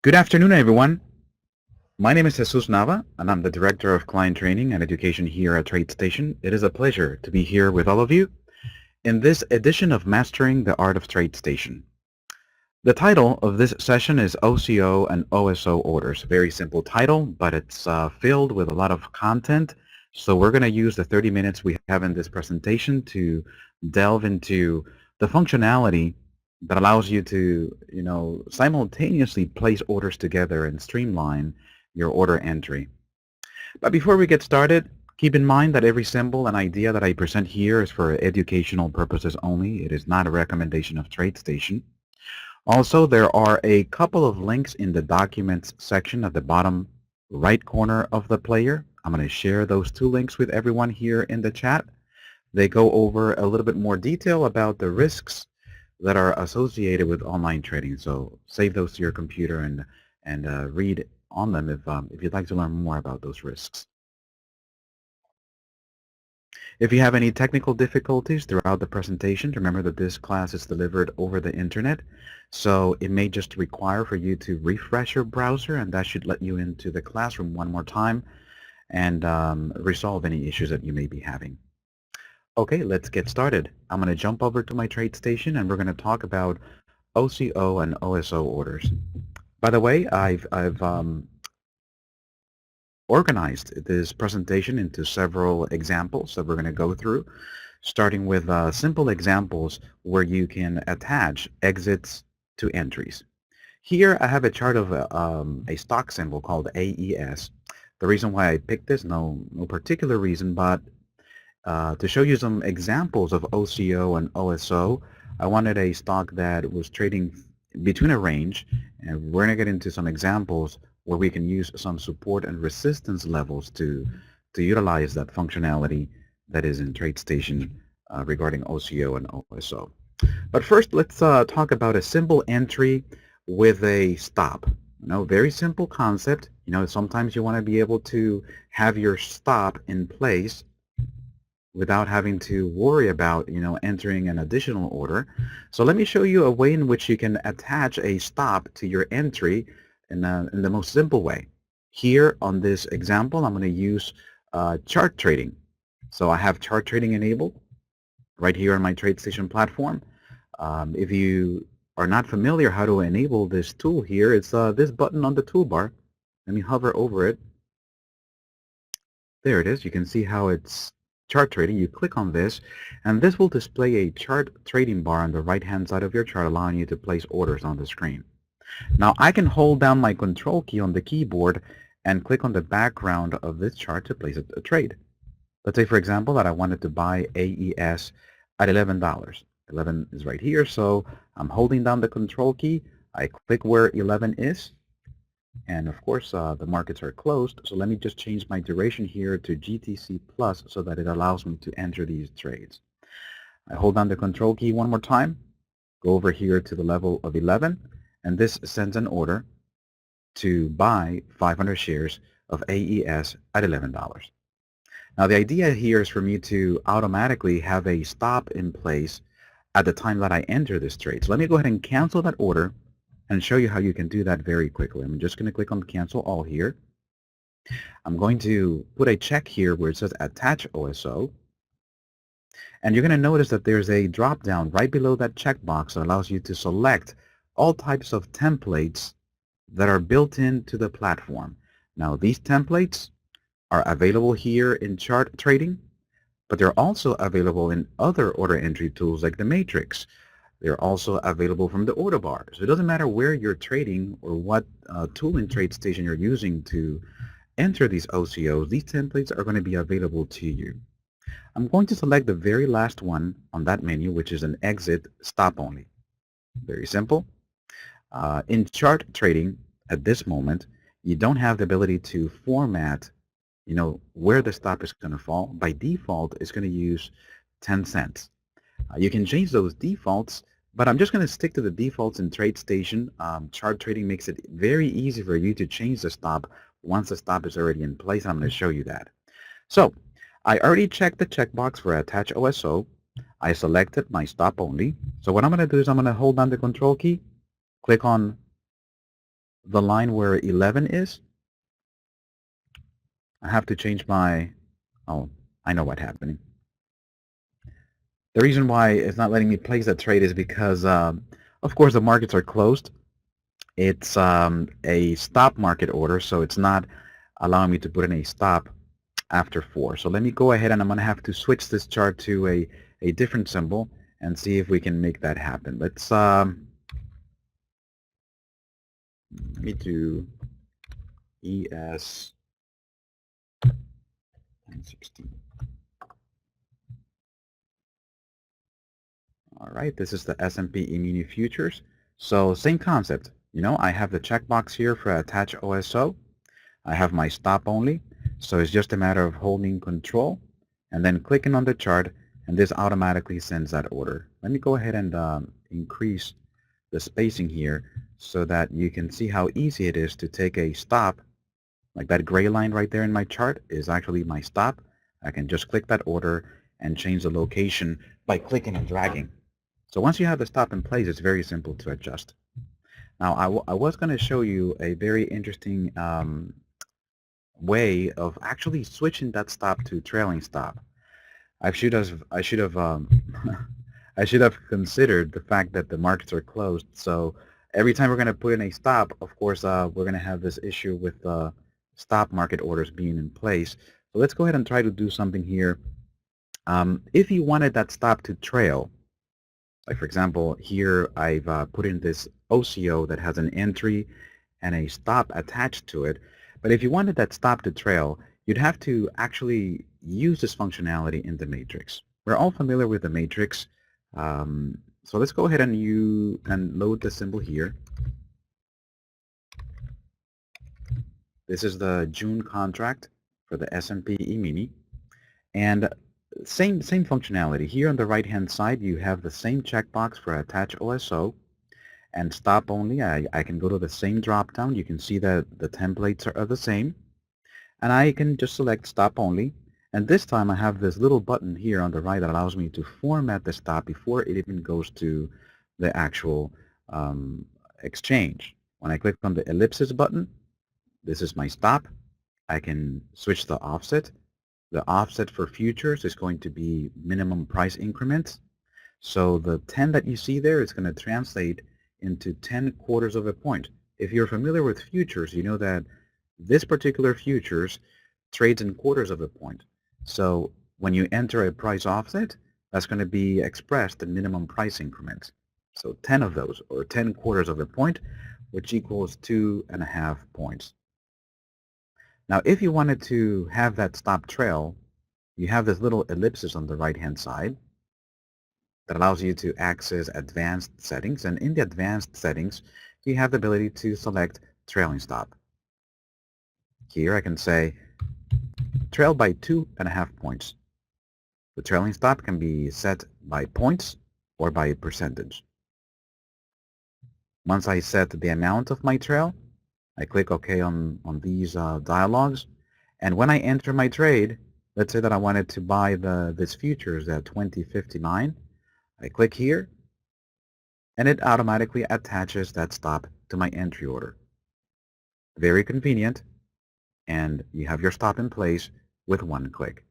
Good afternoon, everyone. My name is Jesus Nava, and I'm the Director of Client Training and Education here at TradeStation. It is a pleasure to be here with all of you in this edition of Mastering the Art of TradeStation. The title of this session is OCO and OSO Orders. Very simple title, but it's filled with a lot of content. So we're going to use the 30 minutes we have in this presentation to delve into the functionality that allows you to, simultaneously place orders together and streamline your order entry. But before we get started, keep in mind that every symbol and idea that I present here is for educational purposes only. It is not a recommendation of TradeStation. Also, there are a couple of links in the documents section at the bottom right corner of the player. I'm going to share those two links with everyone here in the chat. They go over a little bit more detail about the risks that are associated with online trading. So save those to your computer and read on them if you'd like to learn more about those risks. If you have any technical difficulties throughout the presentation, remember that this class is delivered over the internet, so it may just require for you to refresh your browser, and that should let you into the classroom one more time and resolve any issues that you may be having. Okay, let's get started. I'm going to jump over to my TradeStation, and we're going to talk about OCO and OSO orders. By the way, I've organized this presentation into several examples that we're going to go through, starting with simple examples where you can attach exits to entries. Here I have a chart of a stock symbol called AES. The reason why I picked this, no particular reason, but to show you some examples of OCO and OSO, I wanted a stock that was trading between a range, and we're going to get into some examples where we can use some support and resistance levels to utilize that functionality that is in TradeStation regarding OCO and OSO. But first, let's talk about a simple entry with a stop. Very simple concept. Sometimes you want to be able to have your stop in place without having to worry about, entering an additional order. So let me show you a way in which you can attach a stop to your entry in the most simple way. Here on this example, I'm going to use chart trading. So I have chart trading enabled right here on my TradeStation platform. If you are not familiar how to enable this tool here, it's this button on the toolbar. Let me hover over it. There it is. You can see how it's chart trading. You click on this, and this will display a chart trading bar on the right-hand side of your chart, allowing you to place orders on the screen. Now I can hold down my control key on the keyboard and click on the background of this chart to place a trade. Let's say, for example, that I wanted to buy AES at $11. 11 is right here, so I'm holding down the control key. I click where 11 is, and of course the markets are closed, so let me just change my duration here to GTC plus so that it allows me to enter these trades. I hold down the control key one more time, go over here to the level of 11, and this sends an order to buy 500 shares of AES at $11. Now the idea here is for me to automatically have a stop in place at the time that I enter this trade. So let me go ahead and cancel that order and show you how you can do that very quickly. I'm just going to click on cancel all here. I'm going to put a check here where it says attach OSO. And you're going to notice that there's a drop down right below that checkbox that allows you to select all types of templates that are built into the platform. Now these templates are available here in chart trading, but they're also available in other order entry tools like the matrix. They're also available from the order bar. So it doesn't matter where you're trading or what tool in TradeStation you're using to enter these OCOs, these templates are going to be available to you. I'm going to select the very last one on that menu, which is an exit stop only. Very simple. In chart trading at this moment, you don't have the ability to format, where the stop is going to fall. By default, it's going to use 10 cents. You can change those defaults, but I'm just going to stick to the defaults in TradeStation. Chart trading makes it very easy for you to change the stop once the stop is already in place. I'm going to show you that. So I already checked the checkbox for attach OSO. I selected my stop only. So what I'm going to do is I'm going to hold down the control key, click on the line where 11 is, I have to change my, oh, I know what's happening. The reason why it's not letting me place that trade is because, of course, the markets are closed. It's a stop market order, so it's not allowing me to put in a stop after 4. So let me go ahead and I'm going to have to switch this chart to a different symbol and see if we can make that happen. Let's let me do ES 1016. All right, this is the S&P E-mini futures. So same concept. You know, I have the checkbox here for attach OSO. I have my stop only. So it's just a matter of holding control and then clicking on the chart, and this automatically sends that order. Let me go ahead and increase the spacing here so that you can see how easy it is to take a stop. Like that gray line right there in my chart is actually my stop. I can just click that order and change the location by clicking and dragging. So once you have the stop in place, it's very simple to adjust. Now I was going to show you a very interesting way of actually switching that stop to trailing stop. I should have I should have considered the fact that the markets are closed. So every time we're going to put in a stop, of course, we're going to have this issue with stop market orders being in place. So let's go ahead and try to do something here. If you wanted that stop to trail, like for example, here I've put in this OCO that has an entry and a stop attached to it. But if you wanted that stop to trail, you'd have to actually use this functionality in the matrix. We're all familiar with the matrix. So let's go ahead and load the symbol here. This is the June contract for the S&P E-mini. And same functionality. Here on the right-hand side, you have the same checkbox for attach OSO and stop only. I can go to the same drop-down. You can see that the templates are the same. And I can just select stop only. And this time I have this little button here on the right that allows me to format the stop before it even goes to the actual exchange. When I click on the ellipsis button, this is my stop. I can switch the offset. The offset for futures is going to be minimum price increments. So the 10 that you see there is going to translate into 10 quarters of a point. If you're familiar with futures, you know that this particular futures trades in quarters of a point. So when you enter a price offset, that's going to be expressed in minimum price increments. So 10 of those, or 10 quarters of a point, which equals 2.5 points. Now, if you wanted to have that stop trail, you have this little ellipsis on the right-hand side that allows you to access advanced settings. And in the advanced settings, you have the ability to select trailing stop. Here I can say trail by 2.5 points. The trailing stop can be set by points or by percentage. Once I set the amount of my trail, I click OK on these dialogues, and when I enter my trade, let's say that I wanted to buy this futures at 20.59, I click here, and it automatically attaches that stop to my entry order. Very convenient, and you have your stop in place with one click.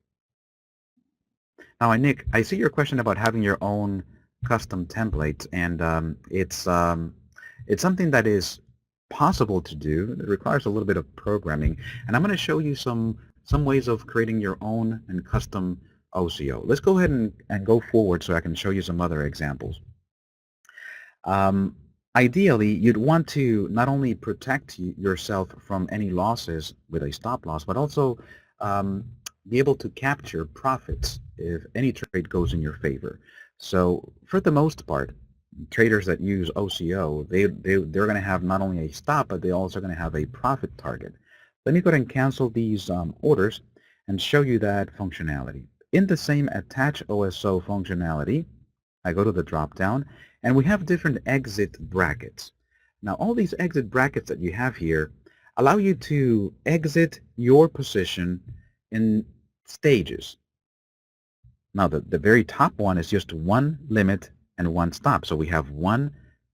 Now, Nick, I see your question about having your own custom templates, and it's something that is possible to do. It requires a little bit of programming, and I'm going to show you some ways of creating your own and custom OCO. Let's go ahead and go forward so I can show you some other examples. Ideally, you'd want to not only protect yourself from any losses with a stop loss, but also be able to capture profits if any trade goes in your favor. So for the most part, traders that use OCO, they're going to have not only a stop, but they're also going to have a profit target. Let me go ahead and cancel these orders and show you that functionality. In the same attach OSO functionality, I go to the drop-down, and we have different exit brackets. Now, all these exit brackets that you have here allow you to exit your position in stages. Now, the very top one is just one limit and one stop. So we have one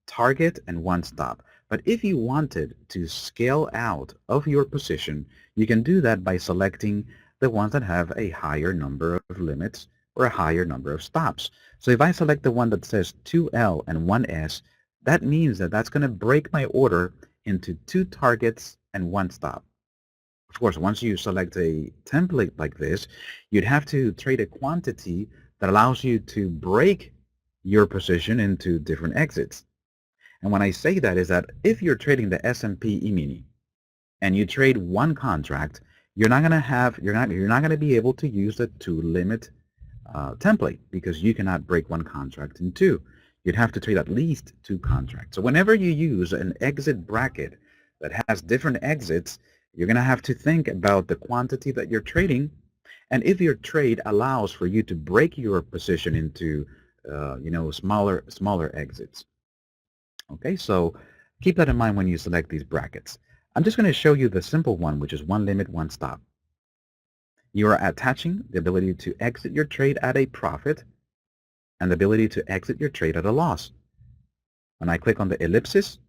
target and one stop. But if you wanted to scale out of your position, you can do that by selecting the ones that have a higher number of limits or a higher number of stops. So if I select the one that says 2L and 1S, that means that that's going to break my order into 2 targets and 1 stop. Of course, once you select a template like this, you'd have to trade a quantity that allows you to break your position into different exits. And when I say that is that if you're trading the S&P E-mini and you trade one contract, you're not going to be able to use the 2-limit template because you cannot break one contract in 2. You'd have to trade at least 2 contracts. So whenever you use an exit bracket that has different exits, you're going to have to think about the quantity that you're trading, and if your trade allows for you to break your position into smaller exits. Okay, so keep that in mind when you select these brackets. I'm just going to show you the simple one, which is 1 limit, 1 stop. You are attaching the ability to exit your trade at a profit and the ability to exit your trade at a loss. When I click on the ellipsis,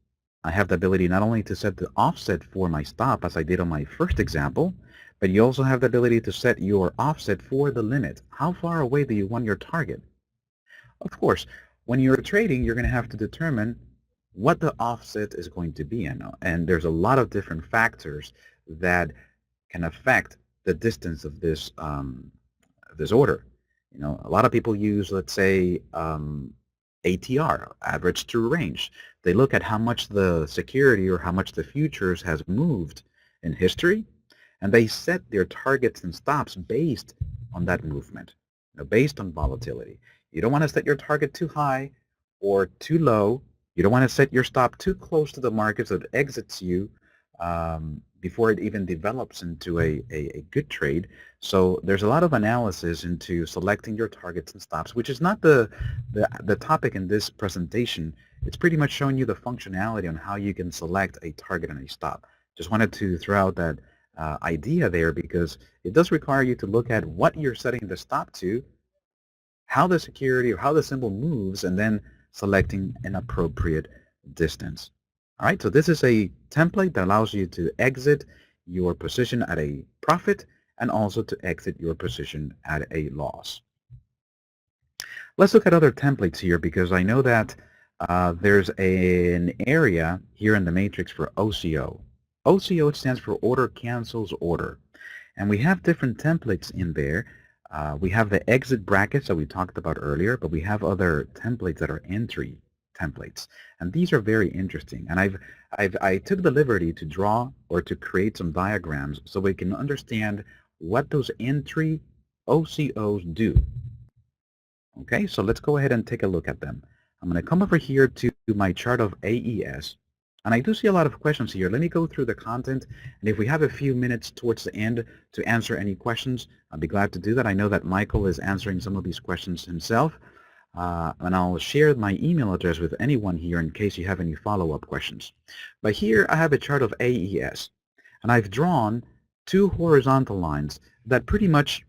I have the ability not only to set the offset for my stop as I did on my first example, but you also have the ability to set your offset for the limit. How far away do you want your target? Of course, when you're trading, you're going to have to determine what the offset is going to be. And there's a lot of different factors that can affect the distance of this order. A lot of people use, let's say, ATR, average true range. They look at how much the security or how much the futures has moved in history, and they set their targets and stops based on that movement, based on volatility. You don't want to set your target too high or too low. You don't want to set your stop too close to the market so it exits you before it even develops into a good trade. So there's a lot of analysis into selecting your targets and stops, which is not the topic in this presentation. It's pretty much showing you the functionality on how you can select a target and a stop. Just wanted to throw out that idea there because it does require you to look at what you're setting the stop to, how the security or how the symbol moves, and then selecting an appropriate distance. All right, so this is a template that allows you to exit your position at a profit and also to exit your position at a loss. Let's look at other templates here because I know that there's an area here in the matrix for OCO. OCO stands for Order Cancels Order. And we have different templates in there. We have the exit brackets that we talked about earlier, but we have other templates that are entry templates, and these are very interesting. And I took the liberty to draw or to create some diagrams so we can understand what those entry OCOs do. Okay, so let's go ahead and take a look at them. I'm going to come over here to my chart of AES, and I do see a lot of questions here. Let me go through the content, and if we have a few minutes towards the end to answer any questions, I'll be glad to do that. I know that Michael is answering some of these questions himself. And I'll share my email address with anyone here in case you have any follow-up questions. But here I have a chart of AES, and I've drawn 2 horizontal lines that pretty much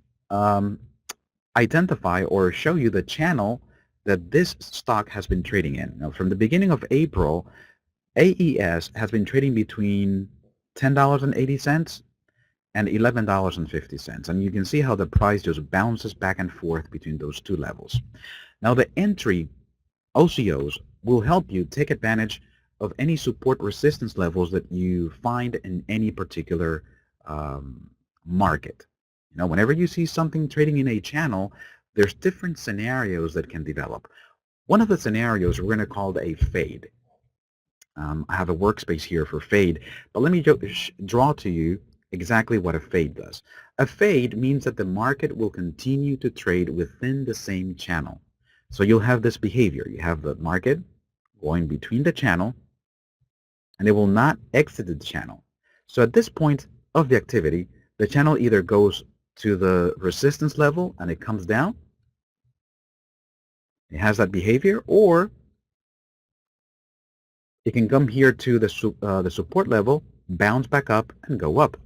identify or show you the channel that this stock has been trading in. Now, from the beginning of April, AES has been trading between $10.80 and $11.50, and you can see how the price just bounces back and forth between those 2 levels. Now the entry OCOs will help you take advantage of any support resistance levels that you find in any particular market. Whenever you see something trading in a channel, there's different scenarios that can develop. One of the scenarios we're going to call a fade. I have a workspace here for fade, but let me draw to you exactly what a fade does. A fade means that the market will continue to trade within the same channel. So you'll have this behavior. You have the market going between the channel, and it will not exit the channel. So at this point of the activity, the channel either goes to the resistance level and it comes down, it has that behavior, or it can come here to the support level, bounce back up, and go up.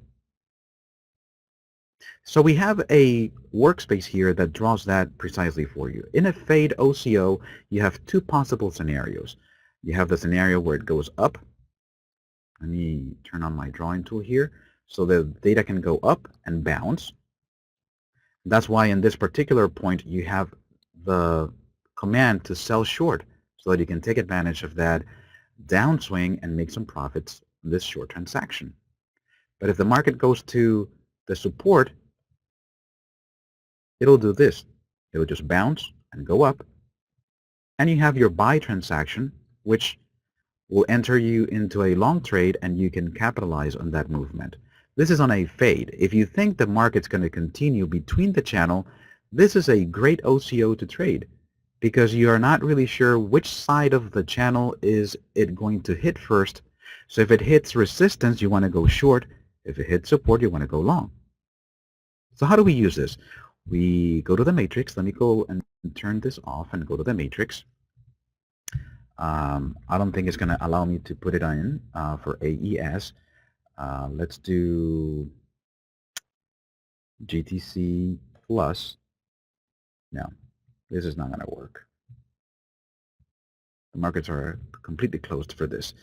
So we have a workspace here that draws that precisely for you. In a fade OCO, you have 2 possible scenarios. You have the scenario where it goes up Let me turn on my drawing tool here so the data can go up and bounce. That's why in this particular point you have the command to sell short so that you can take advantage of that downswing and make some profits on this short transaction. But if the market goes to the support, it'll do this. It'll just bounce and go up. And you have your buy transaction, which will enter you into a long trade, and you can capitalize on that movement. This is on a fade. If you think the market's going to continue between the channel, this is a great OCO to trade because you are not really sure which side of the channel is it going to hit first. So if it hits resistance, you want to go short. If it hits support, you want to go long. So how do we use this? We go to the matrix. Let me go and turn this off and go to the matrix. I don't think it's going to allow me to put it in for AES. Let's do GTC plus. No, this is not going to work. The markets are completely closed for this.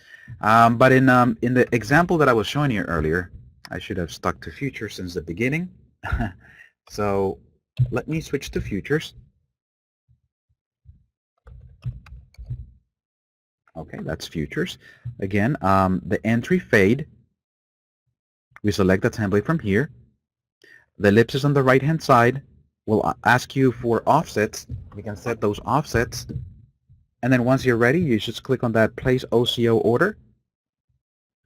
But in the example that I was showing you earlier, I should have stuck to futures since the beginning. So let me switch to futures. Okay, that's futures. Again, the entry fade, we select the template from here. The ellipses on the right-hand side will ask you for offsets. You can set those offsets. And then once you're ready, you just click on that place OCO order.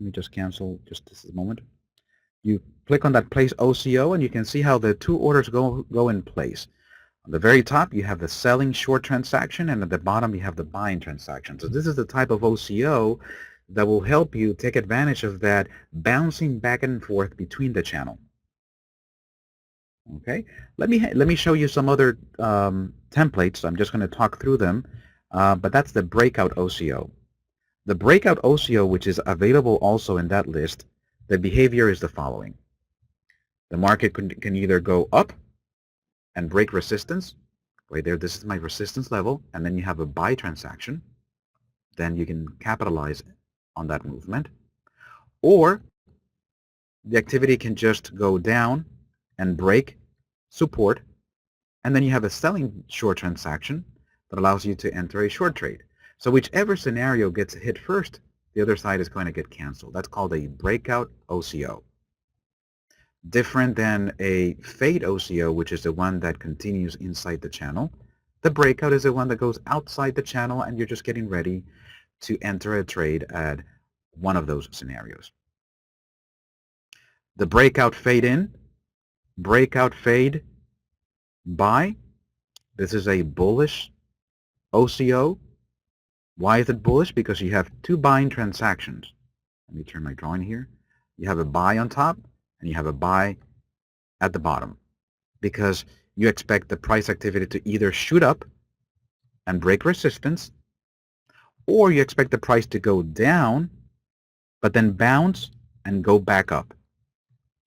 Let me just cancel just this moment. You click on that place OCO, and you can see how the two orders go in place. On the very top, you have the selling short transaction, and at the bottom, you have the buying transaction. So this is the type of OCO that will help you take advantage of that bouncing back and forth between the channel. Okay, let me show you some other templates. I'm just going to talk through them, but that's the breakout OCO. The breakout OCO, which is available also in that list, the behavior is the following. The market can either go up and break resistance. Right there, this is my resistance level, and then you have a buy transaction. Then you can capitalize on that movement. Or the activity can just go down and break support, and then you have a selling short transaction that allows you to enter a short trade. So whichever scenario gets hit first, the other side is going to get canceled. That's called a breakout OCO. Different than a fade OCO, which is the one that continues inside the channel. The breakout is the one that goes outside the channel, and you're just getting ready to enter a trade at one of those scenarios. The breakout fade in, breakout fade buy. This is a bullish OCO. Why is it bullish? Because you have two buying transactions. Let me turn my drawing here. You have a buy on top, and you have a buy at the bottom, because you expect the price activity to either shoot up and break resistance, or you expect the price to go down, but then bounce and go back up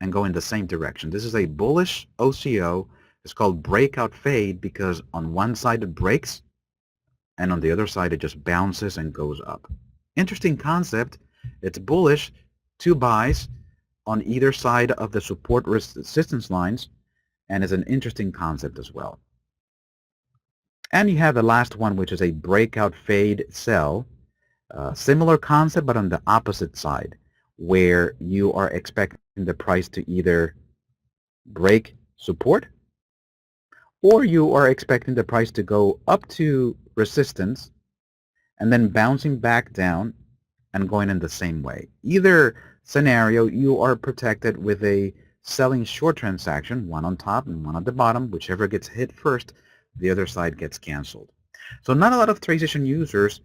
and go in the same direction. This is a bullish OCO. It's called breakout fade because on one side it breaks, and on the other side it just bounces and goes up. Interesting concept. It's bullish, two buys on either side of the support resistance lines, and is an interesting concept as well. And you have the last one, which is a breakout fade sell. Similar concept, but on the opposite side, where you are expecting the price to either break support, or you are expecting the price to go up to resistance and then bouncing back down and going in the same way. Either scenario, you are protected with a selling short transaction, one on top and one at the bottom. Whichever gets hit first, the other side gets canceled. So not a lot of TradeStation users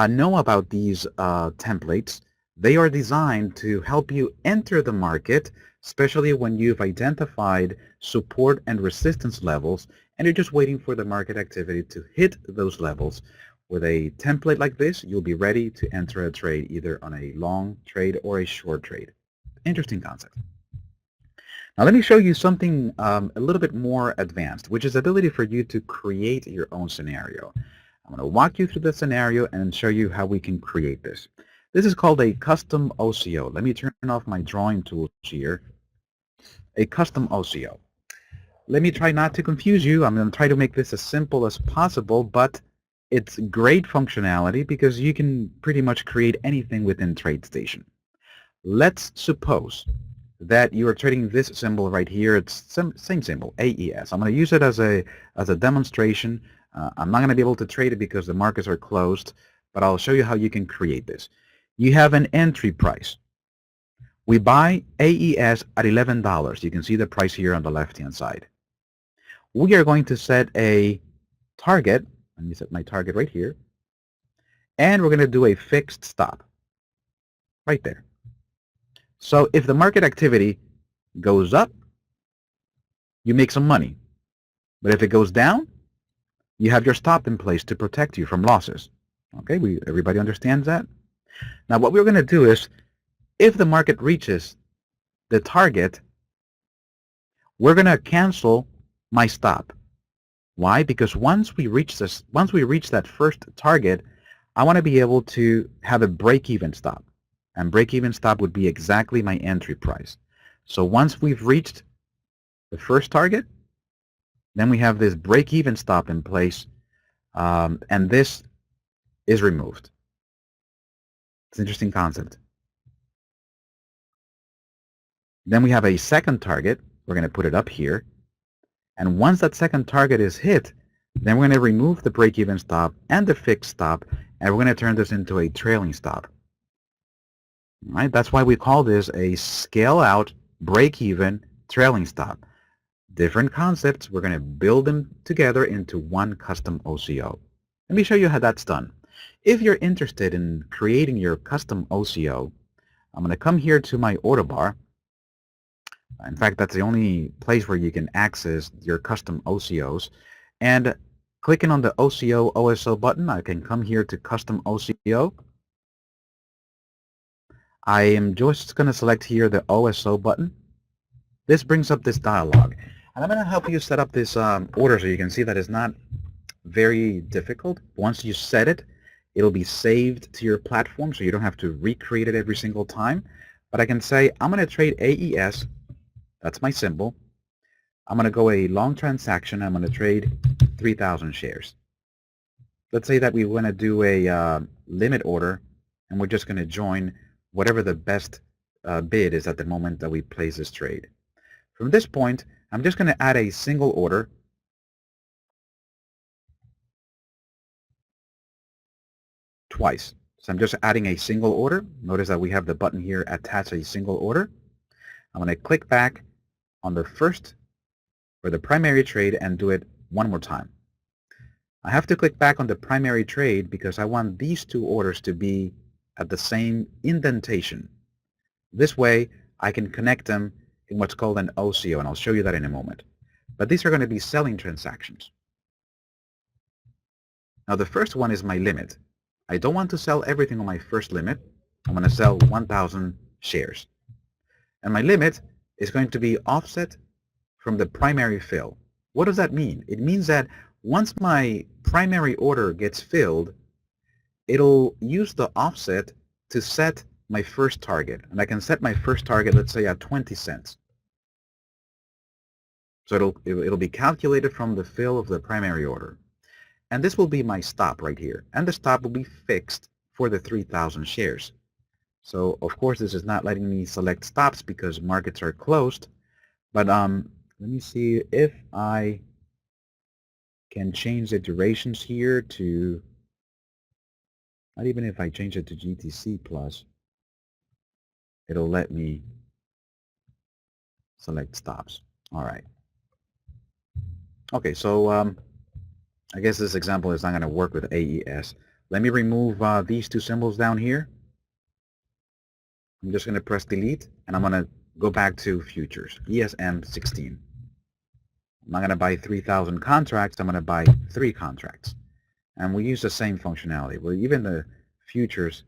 know about these templates. They are designed to help you enter the market, especially when you've identified support and resistance levels, and you're just waiting for the market activity to hit those levels. With a template like this, you'll be ready to enter a trade either on a long trade or a short trade. Interesting concept. Now let me show you something a little bit more advanced, which is the ability for you to create your own scenario. I'm going to walk you through the scenario and show you how we can create this. This is called a custom OCO. Let me turn off my drawing tools here. A custom OCO. Let me try not to confuse you. I'm going to try to make this as simple as possible, but it's great functionality because you can pretty much create anything within TradeStation. Let's suppose that you are trading this symbol right here. It's same symbol, AES. I'm going to use it as a demonstration. I'm not going to be able to trade it because the markets are closed, but I'll show you how you can create this. You have an entry price. We buy AES at $11. You can see the price here on the left-hand side. We are going to set a target. Let me set my target right here. And we're going to do a fixed stop right there. So if the market activity goes up, you make some money. But if it goes down, you have your stop in place to protect you from losses. Okay, everybody understands that? Now what we're going to do is, if the market reaches the target, we're going to cancel my stop. Why? Because once we reach that first target, I want to be able to have a break-even stop. And break-even stop would be exactly my entry price. So once we've reached the first target, then we have this break-even stop in place, and this is removed. It's an interesting concept. Then we have a second target. We're going to put it up here. And once that second target is hit, then we're going to remove the break-even stop and the fixed stop, and we're going to turn this into a trailing stop. All right? That's why we call this a scale-out, break-even, trailing stop. Different concepts. We're going to build them together into one custom OCO. Let me show you how that's done. If you're interested in creating your custom OCO, I'm going to come here to my order bar. In fact, that's the only place where you can access your custom OCOs. And clicking on the OCO OSO button, I can come here to custom OCO. I am just going to select here the OSO button. This brings up this dialog. And I'm going to help you set up this order so you can see that it's not very difficult. Once you set it, it'll be saved to your platform so you don't have to recreate it every single time. But I can say, I'm going to trade AES. That's my symbol. I'm going to go a long transaction. I'm going to trade 3,000 shares. Let's say that we want to do a limit order, and we're just going to join whatever the best bid is at the moment that we place this trade. From this point, I'm just going to add a single order. Twice. So I'm just adding a single order. Notice that we have the button here, attach a single order. I'm going to click back on the first or the primary trade and do it one more time. I have to click back on the primary trade because I want these two orders to be at the same indentation. This way I can connect them in what's called an OCO, and I'll show you that in a moment. But these are going to be selling transactions. Now the first one is my limit. I don't want to sell everything on my first limit. I'm going to sell 1,000 shares. And my limit is going to be offset from the primary fill. What does that mean? It means that once my primary order gets filled, it'll use the offset to set my first target. And I can set my first target, let's say, at 20 cents. So it'll be calculated from the fill of the primary order. And this will be my stop right here. And the stop will be fixed for the 3,000 shares. So, of course, this is not letting me select stops because markets are closed. But let me see if I can change the durations here to, not even if I change it to GTC plus, it'll let me select stops. All right. Okay, so I guess this example is not going to work with AES. Let me remove these two symbols down here. I'm just going to press delete, and I'm going to go back to futures, ESM 16. I'm not going to buy 3,000 contracts. I'm going to buy 3 contracts. And we use the same functionality. Well, even the futures,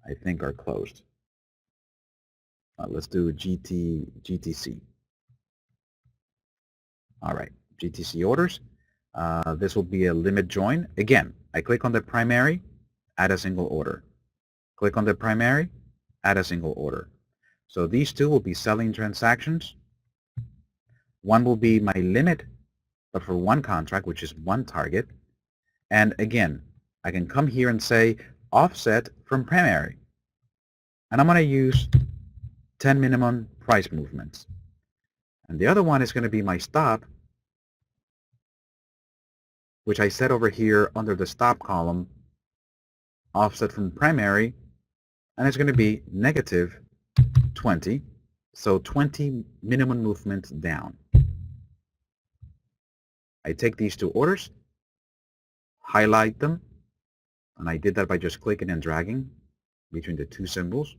I think, are closed. Let's do GTC. All right, GTC orders. This will be a limit join. Again, I click on the primary, add a single order. click on the primary, add a single order. So these two will be selling transactions. One will be my limit, but for one contract, which is one target. And again, I can come here and say offset from primary. And I'm going to use 10 minimum price movements. And the other one is going to be my stop, which I set over here under the stop column, offset from primary, and it's going to be negative 20, so 20 minimum movements down. I take these two orders, highlight them, and I did that by just clicking and dragging between the two symbols,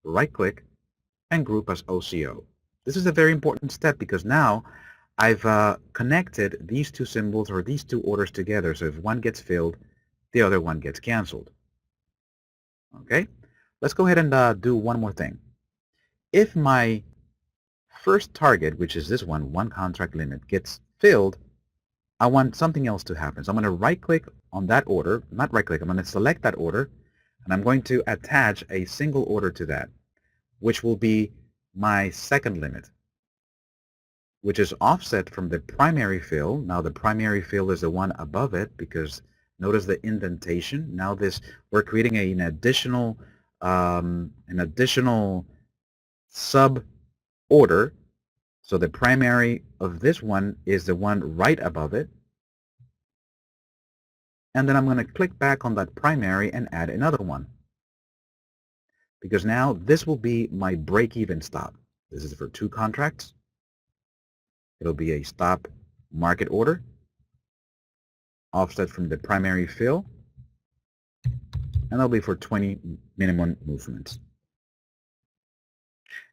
right-click, and group as OCO. This is a very important step because now I've connected these two symbols or these two orders together, so if one gets filled, the other one gets canceled. Okay, let's go ahead and do one more thing. If my first target, which is this one contract limit, gets filled, I want something else to happen. So I'm going to right-click on that order, not right-click, I'm going to select that order, and I'm going to attach a single order to that, which will be my second limit, which is offset from the primary fill. Now the primary fill is the one above it because notice the indentation. Now we're creating an additional sub order. So the primary of this one is the one right above it. And then I'm going to click back on that primary and add another one. Because now this will be my break-even stop. This is for two contracts. It'll be a stop market order, offset from the primary fill, and that'll be for 20 minimum movements.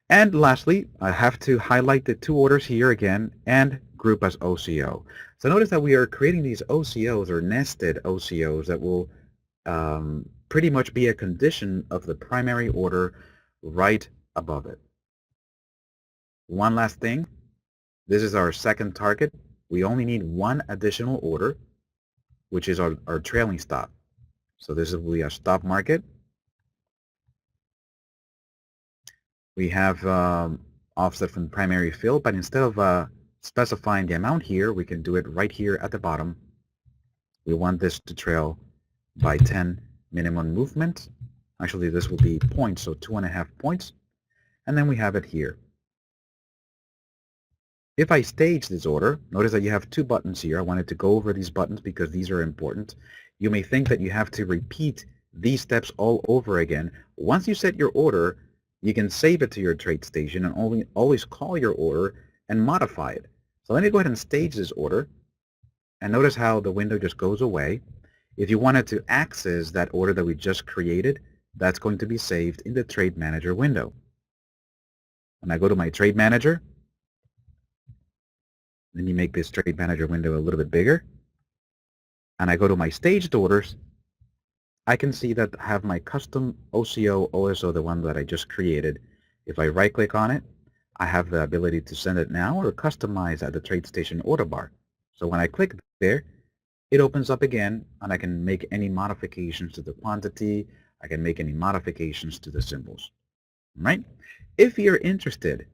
And lastly, I have to highlight the two orders here again and group as OCO. So notice that we are creating these OCOs or nested OCOs that will pretty much be a condition of the primary order right above it. One last thing. This is our second target. We only need one additional order, which is our trailing stop. So this will be a stop market. We have offset from primary fill, but instead of specifying the amount here, we can do it right here at the bottom. We want this to trail by 10 minimum movement. Actually, this will be points, so 2.5 points. And then we have it here. If I stage this order, notice that you have two buttons here. I wanted to go over these buttons because these are important. You may think that you have to repeat these steps all over again. Once you set your order, you can save it to your TradeStation and always call your order and modify it. So let me go ahead and stage this order. And notice how the window just goes away. If you wanted to access that order that we just created, that's going to be saved in the Trade Manager window. When I go to my Trade Manager, let me make this Trade Manager window a little bit bigger. And I go to my staged orders, I can see that I have my custom OCO OSO, the one that I just created. If I right-click on it, I have the ability to send it now or customize at the TradeStation order bar. So when I click there, it opens up again, and I can make any modifications to the quantity. I can make any modifications to the symbols. All right? If you're interested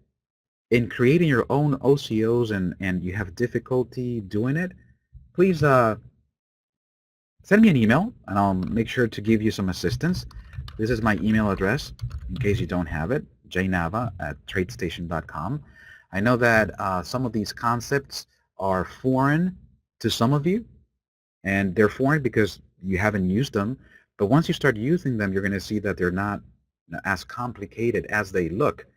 in creating your own OCOs and you have difficulty doing it, please send me an email, and I'll make sure to give you some assistance. This is my email address, in case you don't have it, jnava@tradestation.com. I know that some of these concepts are foreign to some of you, and they're foreign because you haven't used them. But once you start using them, you're going to see that they're not as complicated as they look.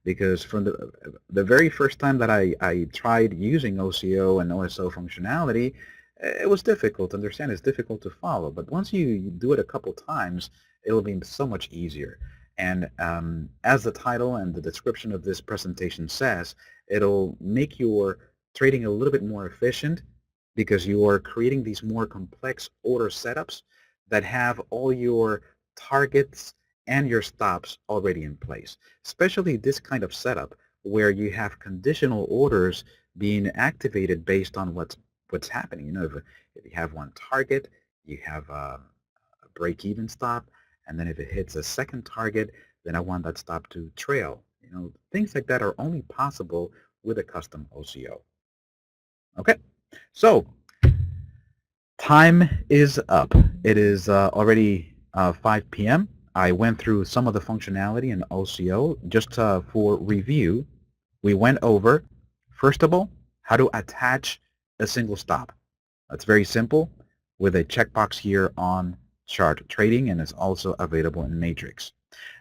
Because from the very first time that I tried using OCO and OSO functionality, it was difficult to understand. It's difficult to follow. But once you do it a couple times, it'll be so much easier. And as the title and the description of this presentation says, it'll make your trading a little bit more efficient because you are creating these more complex order setups that have all your targets and your stops already in place. Especially this kind of setup where you have conditional orders being activated based on what's happening. You know, if you have one target, you have a break-even stop, And then if it hits a second target, then I want that stop to trail. Things like that are only possible with a custom OCO. Okay, so time is up. It is already 5 p.m. I went through some of the functionality in OCO. Just for review, we went over, first of all, how to attach a single stop. That's very simple with a checkbox here on chart trading, and it's also available in Matrix.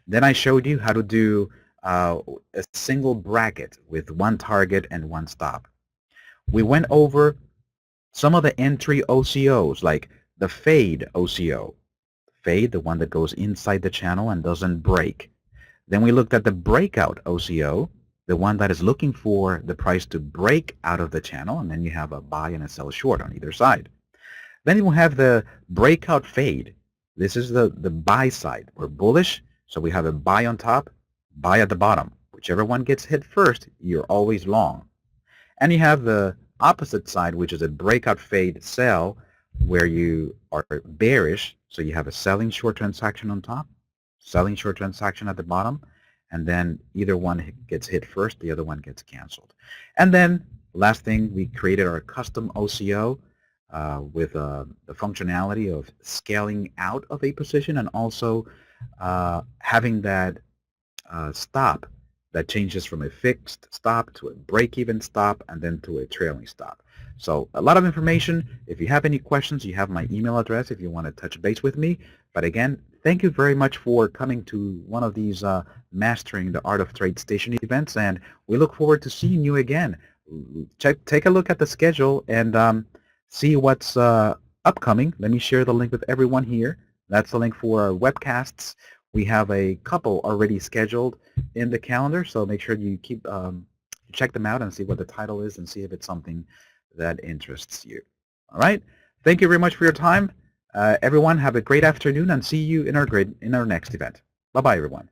Then I showed you how to do a single bracket with one target and one stop. We went over some of the entry OCOs, like the fade OCO. Fade, the one that goes inside the channel and doesn't break. Then we looked at the breakout OCO, the one that is looking for the price to break out of the channel, and then you have a buy and a sell short on either side. Then we'll have the breakout fade. This is the buy side. We're bullish, so we have a buy on top, buy at the bottom. Whichever one gets hit first, you're always long. And you have the opposite side, which is a breakout fade sell, where you are bearish, so you have a selling short transaction on top, selling short transaction at the bottom, and then either one gets hit first, the other one gets canceled. And then last thing, we created our custom OCO with the functionality of scaling out of a position and also having that stop that changes from a fixed stop to a break-even stop and then to a trailing stop. So a lot of information. If you have any questions, you have my email address if you want to touch base with me. But again, thank you very much for coming to one of these Mastering the Art of TradeStation events, and we look forward to seeing you again. Take a look at the schedule and see what's upcoming. Let me share the link with everyone here. That's the link for our webcasts. We have a couple already scheduled in the calendar, so make sure you check them out and see what the title is and see if it's something that interests you. All right. Thank you very much for your time. Everyone, have a great afternoon and see you in our next event. Bye-bye, everyone.